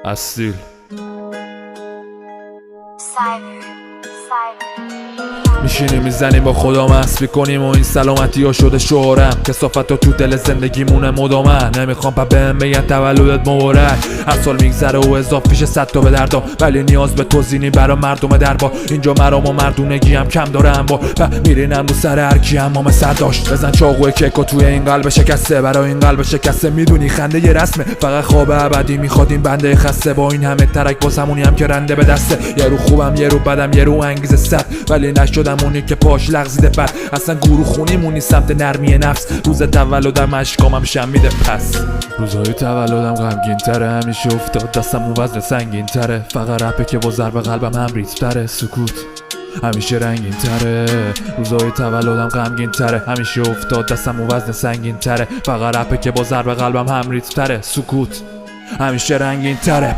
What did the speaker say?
اصیل میشینیم میزنیم با خدا مسبی کنیم و این سلامتی ها شده شهرم. کثافت ها تو دل زندگی مونه مدامن. نمیخوام پا بهم بگن تولدت مبارک. هر سال میگذره و اضافه میشه 100 تا به دردا، ولی نیاز به توزینی برا مردم دربار. اینجا مرام و مردونگی هم کم داره انبار و میرینم رو سر هر کی همام سر داشت. بزن چاقوی کیکو توی این قلب شکسته، برای این قلب شکسته میدونی خنده یه رسمه. فقط خواب ابدی میخواد این بنده خسته، با این همه ترک باز همونی هم که رنده به دسته. یه رو خوبم یه رو بدم یه رو انگیزه 100، ولی نشدم اونی که پاش لغزیده بد. اصلا گروه خونیمونی سمت نرمی نفس. روز تولدم اشکامم شمیده پس. روزهای تولدم غمگین تره، همیشه افتاد دستم اون وزن سنگین تره. فقط رپه که با ضرب قلبم هم ریتم تره. سکوت همیشه رنگین تره. روزهای تولدم غمگین تره، همیشه افتاد دستم اون وزن سنگین تره. فقط رپه که با ضرب قلبم هم ریتم تره. سکوت همیشه رنگین تره.